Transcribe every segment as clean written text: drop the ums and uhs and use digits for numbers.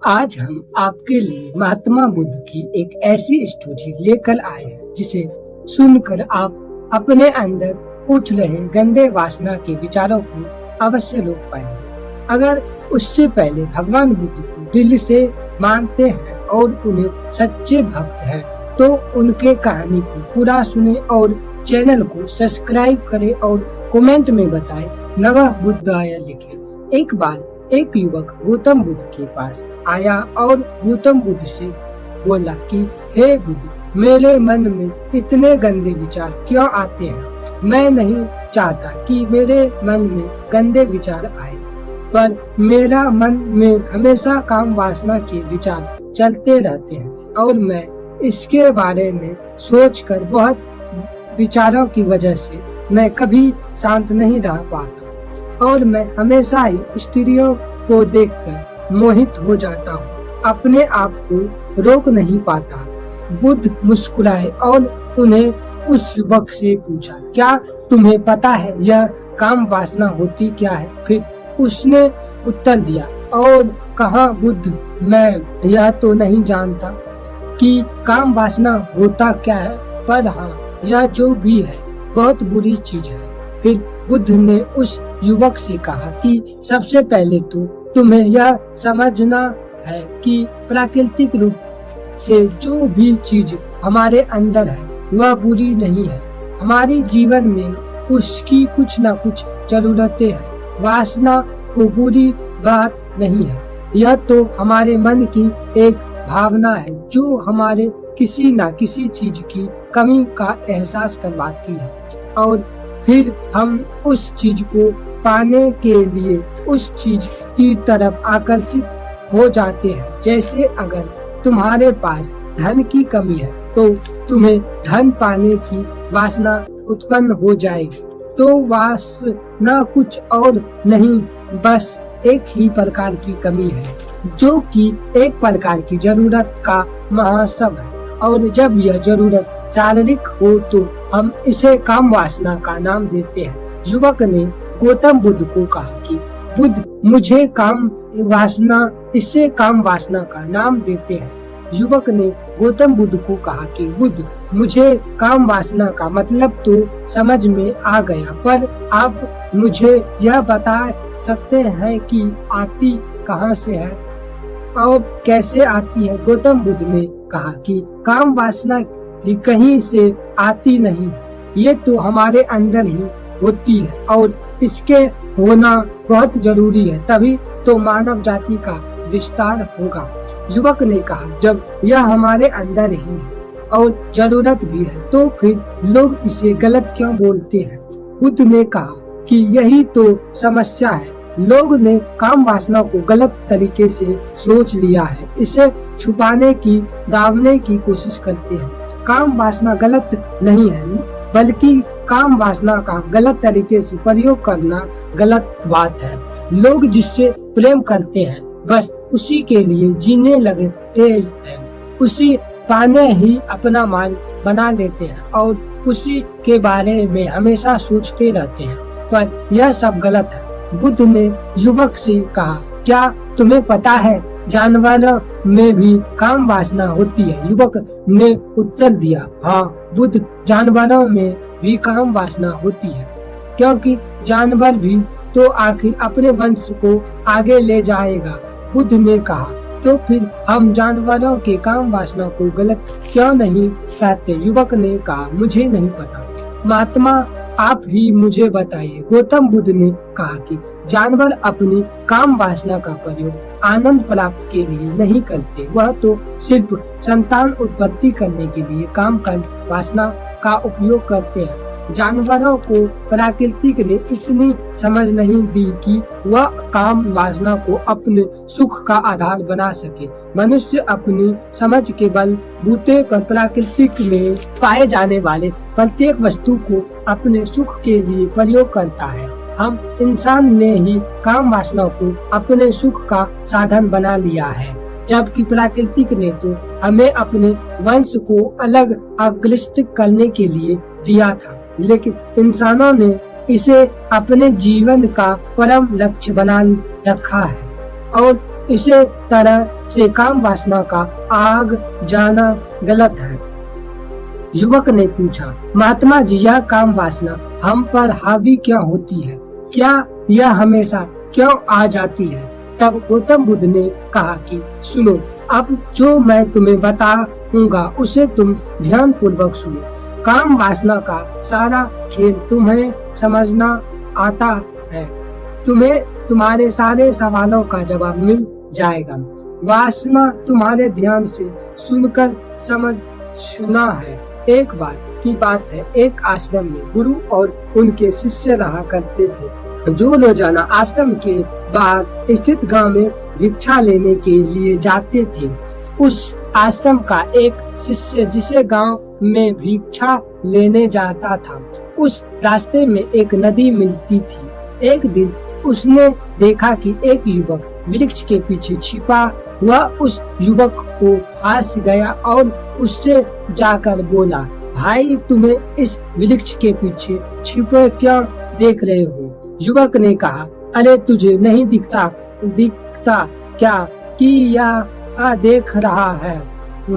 आज हम आपके लिए महात्मा बुद्ध की एक ऐसी स्टोरी लेकर आए हैं जिसे सुनकर आप अपने अंदर उठ रहे गंदे वासना के विचारों को अवश्य रोक पाएंगे। अगर उससे पहले भगवान बुद्ध को दिल से मानते हैं और उन्हें सच्चे भक्त हैं, तो उनके कहानी को पूरा सुने और चैनल को सब्सक्राइब करें और कमेंट में बताएं नमः बुद्धाय लिखें। एक बार एक युवक गौतम बुद्ध के पास आया और गौतम बुद्ध से बोला कि हे बुद्ध, मेरे मन में इतने गंदे विचार क्यों आते हैं? मैं नहीं चाहता कि मेरे मन में गंदे विचार आए, पर मेरा मन में हमेशा काम वासना के विचार चलते रहते हैं और मैं इसके बारे में सोचकर बहुत विचारों की वजह से मैं कभी शांत नहीं रह पाता और मैं हमेशा ही स्त्रियों को देखकर मोहित हो जाता हूँ, अपने आप को रोक नहीं पाता। बुद्ध मुस्कुराए और उन्हें उस युवक से पूछा, क्या तुम्हें पता है यह काम वासना होती क्या है? फिर उसने उत्तर दिया और कहा, बुद्ध, मैं यह तो नहीं जानता कि काम वासना होता क्या है, पर हाँ, यह जो भी है बहुत बुरी चीज है। फिर बुद्ध ने उस युवक से कहा कि सबसे पहले तो तुम्हें यह समझना है कि प्राकृतिक रूप से जो भी चीज हमारे अंदर है वह बुरी नहीं है। हमारे जीवन में उसकी कुछ न कुछ जरूरतें हैं। वासना को बुरी बात नहीं है, यह तो हमारे मन की एक भावना है जो हमारे किसी न किसी चीज की कमी का एहसास करवाती है और फिर हम उस चीज को पाने के लिए उस चीज की तरफ आकर्षित हो जाते हैं। जैसे अगर तुम्हारे पास धन की कमी है तो तुम्हें धन पाने की वासना उत्पन्न हो जाएगी। तो वासना कुछ और नहीं, बस एक ही प्रकार की कमी है जो कि एक प्रकार की जरूरत का महासव है, और जब यह जरूरत शारीरिक हो तो हम इसे काम वासना का नाम देते हैं। युवक ने गौतम बुद्ध को कहा कि बुद्ध, मुझे काम वासना, इससे काम वासना का नाम देते हैं। युवक ने गौतम बुद्ध को कहा कि बुद्ध, मुझे काम वासना का मतलब तो समझ में आ गया, पर आप मुझे यह बता सकते हैं कि आती कहाँ से है और कैसे आती है? गौतम बुद्ध ने कहा कि काम वासना कहीं से आती नहीं है, ये तो हमारे अंदर ही होती है और इसके होना बहुत जरूरी है, तभी तो मानव जाति का विस्तार होगा। युवक ने कहा, जब यह हमारे अंदर ही है और जरूरत भी है तो फिर लोग इसे गलत क्यों बोलते हैं? बुद्ध ने कहा कि यही तो समस्या है, लोग ने काम वासना को गलत तरीके से सोच लिया है, इसे छुपाने की, दावने की कोशिश करते हैं। काम वासना गलत नहीं है, बल्कि काम वासना का गलत तरीके से प्रयोग करना गलत बात है। लोग जिससे प्रेम करते हैं बस उसी के लिए जीने लगते हैं, उसी पाने ही अपना मान बना लेते हैं और उसी के बारे में हमेशा सोचते रहते हैं, पर यह सब गलत है। बुद्ध ने युवक से कहा, क्या तुम्हें पता है जानवरों में भी काम वासना होती है? युवक ने उत्तर दिया, हाँ बुद्ध, जानवरों में भी काम वासना होती है, क्योंकि जानवर भी तो आखिर अपने वंश को आगे ले जाएगा। बुद्ध ने कहा, तो फिर हम जानवरों के काम वासना को गलत क्यों नहीं कहते? युवक ने कहा, मुझे नहीं पता, महात्मा आप ही मुझे बताइए। गौतम बुद्ध ने कहा कि जानवर अपनी काम वासना का प्रयोग आनंद प्राप्त के लिए नहीं करते, वह तो सिर्फ संतान उत्पत्ति करने के लिए काम कर वासना का उपयोग करते हैं। जानवरों को प्रकृति ने इतनी समझ नहीं दी कि वह काम वासना को अपने सुख का आधार बना सके। मनुष्य अपनी समझ के बल बूते पर प्रकृति में पाए जाने वाले प्रत्येक वस्तु को अपने सुख के लिए प्रयोग करता है। हम इंसान ने ही काम वासना को अपने सुख का साधन बना लिया है, जबकि प्रकृति ने तो हमें अपने वंश को अलग अग्रस्त करने के लिए दिया था, लेकिन इंसानों ने इसे अपने जीवन का परम लक्ष्य बना रखा है और इसे तरह से काम वासना का आग जाना गलत है। युवक ने पूछा, महात्मा जी, यह काम वासना हम पर हावी क्यों होती है? क्या यह हमेशा क्यों आ जाती है? तब गौतम बुद्ध ने कहा कि सुनो, अब जो मैं तुम्हें बताऊंगा उसे तुम ध्यान पूर्वक सुनो। काम वासना का सारा खेल तुम्हें समझना आता है। तुम्हें तुम्हारे सारे सवालों का जवाब मिल जाएगा। वासना तुम्हारे ध्यान से सुनकर समझना है। एक बार की बात है, एक आश्रम में गुरु और उनके शिष्य रहा करते थे, जो रोजाना आश्रम के बाहर स्थित गांव में भिक्षा लेने के लिए जाते थे। उस आश्रम का एक शिष्य जिसे गांव में भिक्षा लेने जाता था, उस रास्ते में एक नदी मिलती थी। एक दिन उसने देखा कि एक युवक वृक्ष के पीछे छिपा। वह उस युवक को पास गया और उससे जाकर बोला, भाई, तुम्हें इस वृक्ष के पीछे छिपे क्यों देख रहे हो? युवक ने कहा, अरे तुझे नहीं दिखता क्या कि यह देख रहा है?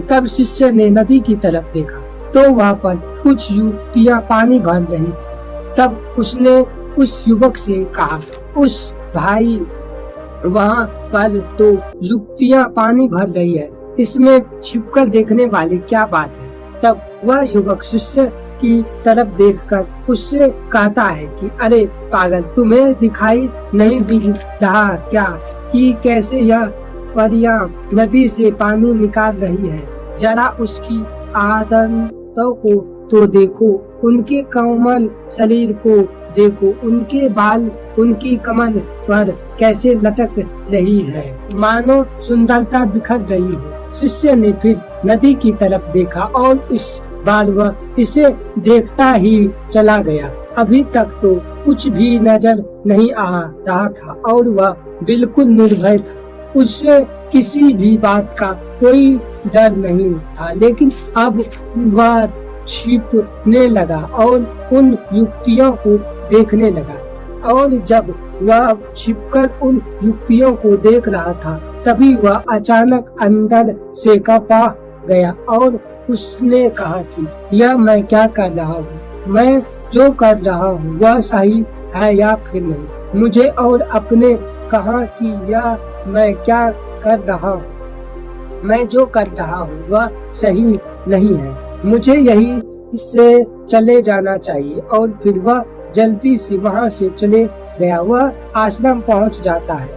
तब शिष्य ने नदी की तरफ देखा तो वहाँ पर कुछ युवतियाँ पानी भर रही थी। तब उसने उस युवक से कहा, उस भाई, वहाँ पर तो युवतियाँ पानी भर रही है, इसमें छिपकर देखने वाली क्या बात है? तब वह युवक शिष्य की तरफ देखकर उससे कहता है कि अरे पागल, तुम्हें दिखाई नहीं दिख रहा क्या कि कैसे यह परियां नदी से पानी निकाल रही है? जरा उसकी आदतों को तो देखो, उनके कोमल शरीर को देखो, उनके बाल उनकी कमर पर कैसे लटक रही है, मानो सुंदरता बिखर रही है। शिष्य ने फिर नदी की तरफ देखा और इस बार वह इसे देखता ही चला गया। अभी तक तो कुछ भी नजर नहीं आ रहा था और वह बिल्कुल निर्भय था। उससे किसी भी बात का कोई डर नहीं था, लेकिन अब वह छिपने लगा और उन युक्तियों को देखने लगा। और जब वह छिपकर उन युक्तियों को देख रहा था, तभी वह अचानक अंदर से कपा गया और उसने कहा कि यह मैं क्या कर रहा हूँ? मैं जो कर रहा हूँ वह सही है या फिर नहीं? मुझे और अपने कहा कि यह मैं क्या कर रहा हूँ? मैं जो कर रहा हूँ वह सही नहीं है। मुझे यही से चले जाना चाहिए। और फिर वह जल्दी से वहाँ से चले गया। वह आश्रम पहुँच जाता है।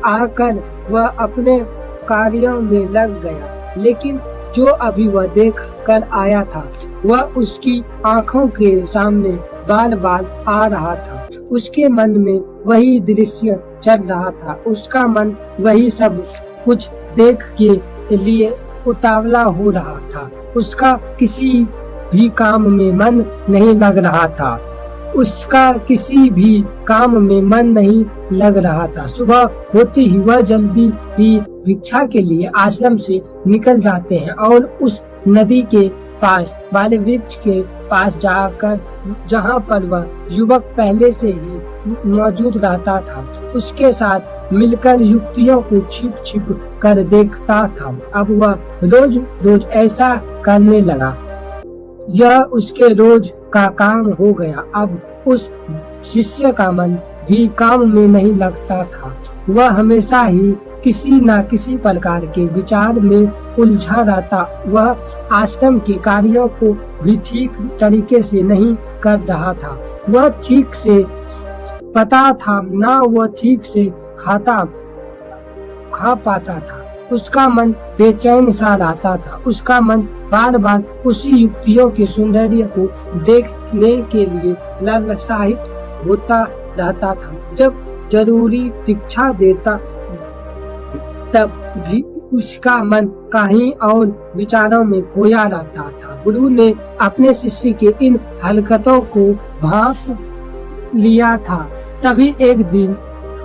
आकर वह अपने कार्यों में लग गया, लेकिन जो अभी वह देख कर आया था वह उसकी आंखों के सामने बार बार आ रहा था। उसके मन में वही दृश्य चल रहा था। उसका मन वही सब कुछ देख के लिए उतावला हो रहा था। उसका किसी भी काम में मन नहीं लग रहा था। सुबह होते ही वह जल्दी ही भिक्षा के लिए आश्रम से निकल जाते हैं और उस नदी के पास वाले वृक्ष के पास जाकर, जहाँ पर वह युवक पहले से ही मौजूद रहता था, उसके साथ मिलकर युक्तियों को छिप छिप कर देखता था। अब वह रोज रोज ऐसा करने लगा। यह उसके रोज का काम हो गया। अब उस शिष्य का मन भी काम में नहीं लगता था। वह हमेशा ही किसी न किसी प्रकार के विचार में उलझा रहता। वह आश्रम के कार्यों को भी ठीक तरीके से नहीं कर रहा था। वह ठीक से पता था ना वह ठीक से खा पाता था। उसका मन बेचैन सा रहता था। उसका मन बार बार उसी युक्तियों के सौंदर्य को देखने के लिए ललचाहित होता रहता था। जब जरूरी दीक्षा देता तब भी उसका मन कहीं और विचारों में खोया रहता था। गुरु ने अपने शिष्य के इन हरकतों को भांप लिया था। तभी एक दिन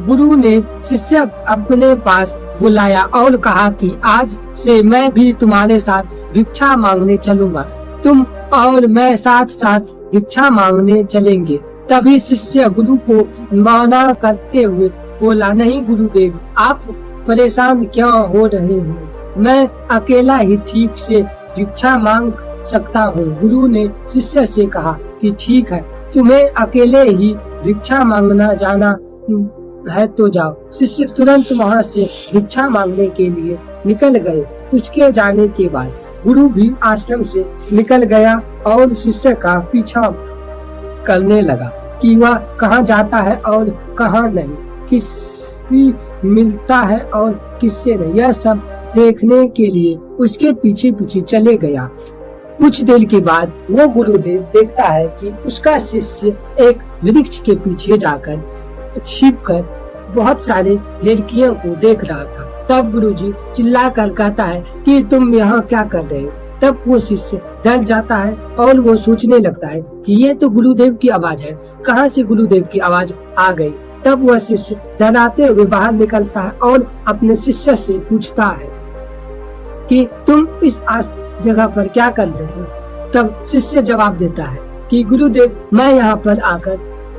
गुरु ने शिष्य अपने पास बुलाया और कहा कि आज से मैं भी तुम्हारे साथ भिक्षा मांगने चलूंगा। तुम और मैं साथ साथ भिक्षा मांगने चलेंगे। तभी शिष्य गुरु को मना करते हुए बोला, नहीं गुरुदेव, आप परेशान क्यों हो रहे हैं? मैं अकेला ही ठीक से भिक्षा मांग सकता हूँ। गुरु ने शिष्य से कहा कि ठीक है, तुम्हें अकेले ही भिक्षा मांगना जाना है तो जाओ। शिष्य तुरंत वहाँ से भिक्षा मांगने के लिए निकल गए। उसके जाने के बाद गुरु भी आश्रम से निकल गया और शिष्य का पीछा करने लगा कि वह कहाँ जाता है और कहाँ नहीं, किससे मिलता है और किससे नहीं। यह सब देखने के लिए उसके पीछे पीछे चले गया। कुछ देर के बाद वो गुरुदेव देखता है कि उसका शिष्य एक वृक्ष के पीछे जाकर छिपकर बहुत सारे लड़कियों को देख रहा था। तब गुरुजी चिल्लाकर कहता है कि तुम यहाँ क्या कर रहे हो? तब वो शिष्य डर जाता है और वो सोचने लगता है कि ये तो गुरुदेव की आवाज है, कहाँ से गुरुदेव की आवाज आ गई। तब वह शिष्य डराते हुए बाहर निकलता है और अपने शिष्य से पूछता है कि तुम इस जगह पर क्या कर रहे हो? तब शिष्य जवाब देता है कि गुरुदेव, मैं यहाँ पर आकर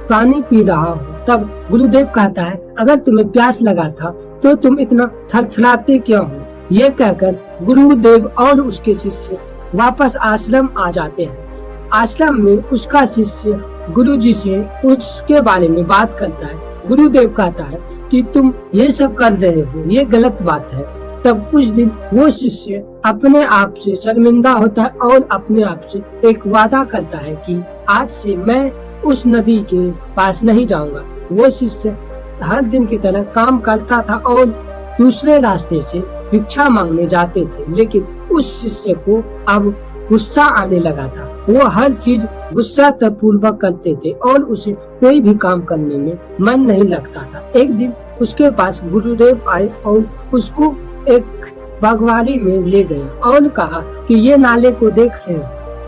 पानी पी रहा हूँ। तब गुरुदेव कहता है, अगर तुम्हें प्यास लगा था तो तुम इतना थरथराते क्यों हो? ये कहकर गुरुदेव और उसके शिष्य वापस आश्रम आ जाते हैं। आश्रम में उसका शिष्य गुरुजी से उसके बारे में बात करता है। गुरुदेव कहता है कि तुम ये सब कर रहे हो, ये गलत बात है। तब कुछ दिन वो शिष्य अपने आप से शर्मिंदा होता है और अपने आप से एक वादा करता है कि आज से मैं उस नदी के पास नहीं जाऊंगा। वो शिष्य हर दिन की तरह काम करता था और दूसरे रास्ते से भिक्षा मांगने जाते थे, लेकिन उस शिष्य को अब गुस्सा आने लगा था। वो हर चीज गुस्सा पूर्वक करते थे और उसे कोई भी काम करने में मन नहीं लगता था। एक दिन उसके पास गुरुदेव आए और उसको एक बागवानी में ले गए और कहा कि ये नाले को देख रहे हो?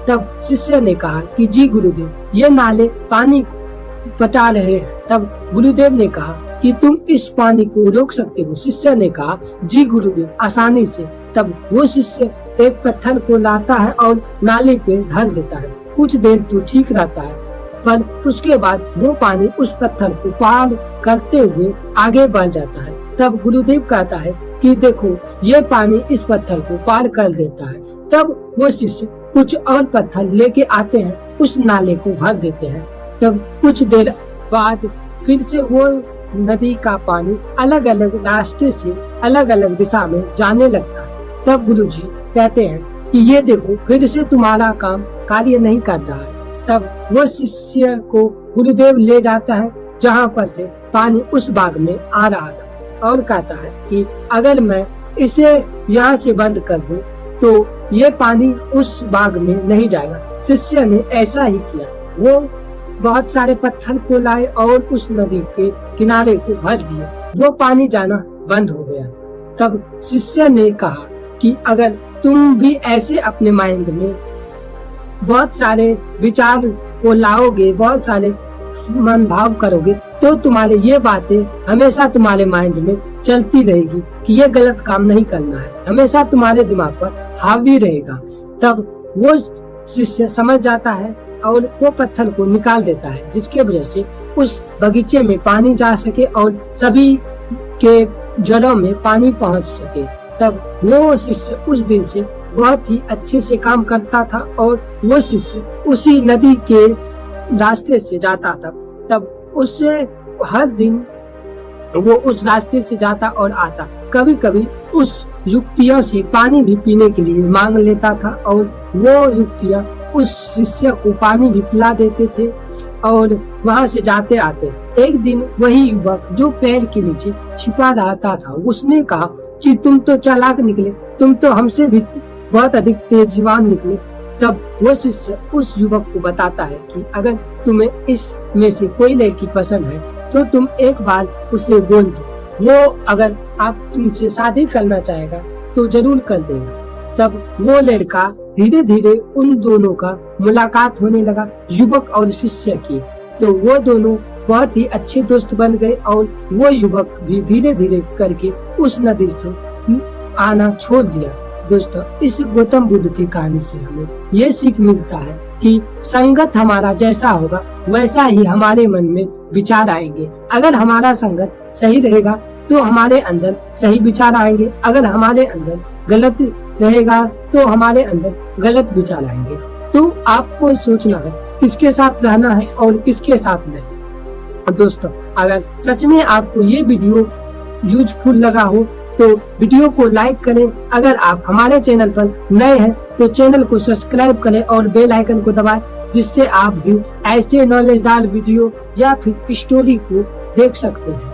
तब शिष्य ने कहा कि जी गुरुदेव, ये नाले पानी पटा रहे हैं। तब गुरुदेव ने कहा कि तुम इस पानी को रोक सकते हो? शिष्य ने कहा जी गुरुदेव, आसानी से। तब वो शिष्य एक पत्थर को लाता है और नाले पे धर देता है। कुछ देर तो ठीक रहता है, पर उसके बाद वो पानी उस पत्थर को पार करते हुए आगे बढ़ जाता है। तब गुरुदेव कहता है कि देखो, ये पानी इस पत्थर को पार कर देता है। तब वो शिष्य कुछ और पत्थर लेके आते हैं, उस नाले को भर देते हैं। तब कुछ देर बाद फिर से वो नदी का पानी अलग अलग रास्ते से अलग अलग दिशा में जाने लगता है। तब गुरुजी कहते हैं कि ये देखो, फिर से तुम्हारा काम कार्य नहीं कर रहा है। तब वो शिष्य को गुरुदेव ले जाता है जहाँ पर से पानी उस बाग में आ रहा था और कहता है कि अगर मैं इसे यहाँ से बंद कर दूं तो ये पानी उस बाग में नहीं जाएगा। शिष्य ने ऐसा ही किया। वो बहुत सारे पत्थर को लाए और उस नदी के किनारे को भर दिए। वो पानी जाना बंद हो गया। तब शिष्य ने कहा कि अगर तुम भी ऐसे अपने माइंड में बहुत सारे विचार को लाओगे, बहुत सारे मन भाव करोगे, तो तुम्हारे ये बातें हमेशा तुम्हारे माइंड में चलती रहेगी कि ये गलत काम नहीं करना है, हमेशा तुम्हारे दिमाग पर हावी रहेगा। तब वो शिष्य समझ जाता है और वो पत्थर को निकाल देता है, जिसके वजह से उस बगीचे में पानी जा सके और सभी के जड़ों में पानी पहुंच सके। तब वो शिष्य उस दिन से बहुत ही अच्छे से काम करता था और वो शिष्य उसी नदी के रास्ते से जाता था। तब उससे हर दिन वो उस रास्ते से जाता और आता। कभी कभी उस युक्तियों से पानी भी पीने के लिए मांग लेता था और वो युक्तियाँ उस शिष्य को पानी भी पिला देते थे और वहाँ से जाते आते। एक दिन वही युवक जो पेड़ के नीचे छिपा रहता था, उसने कहा कि तुम तो चालाक निकले, तुम तो हमसे भी बहुत अधिक तेजवान निकले। तब वो शिष्य उस युवक को बताता है कि अगर तुम्हें इस में से कोई लड़की पसंद है तो तुम एक बार उसे बोल दो, वो अगर आप तुमसे शादी करना चाहेगा तो जरूर कर देगा। तब वो लड़का धीरे धीरे उन दोनों का मुलाकात होने लगा, युवक और शिष्य की। तो वो दोनों बहुत ही अच्छे दोस्त बन गए और वो युवक भी धीरे धीरे करके उस नदी से आना छोड़ दिया। दोस्तों, इस गौतम बुद्ध की कहानी से हमें ये सीख मिलता है कि संगत हमारा जैसा होगा वैसा ही हमारे मन में विचार आएंगे। अगर हमारा संगत सही रहेगा तो हमारे अंदर सही विचार आएंगे, अगर हमारे अंदर गलत रहेगा तो हमारे अंदर गलत विचार आएंगे। तो आपको सोचना है किसके साथ रहना है और किसके साथ नहीं। दोस्तों, अगर सच में आपको ये वीडियो यूजफुल लगा हो तो वीडियो को लाइक करें। अगर आप हमारे चैनल पर नए हैं तो चैनल को सब्सक्राइब करें और बेल आइकन को दबाएं, जिससे आप भी ऐसे नॉलेजदार वीडियो या फिर स्टोरी को देख सकते हैं।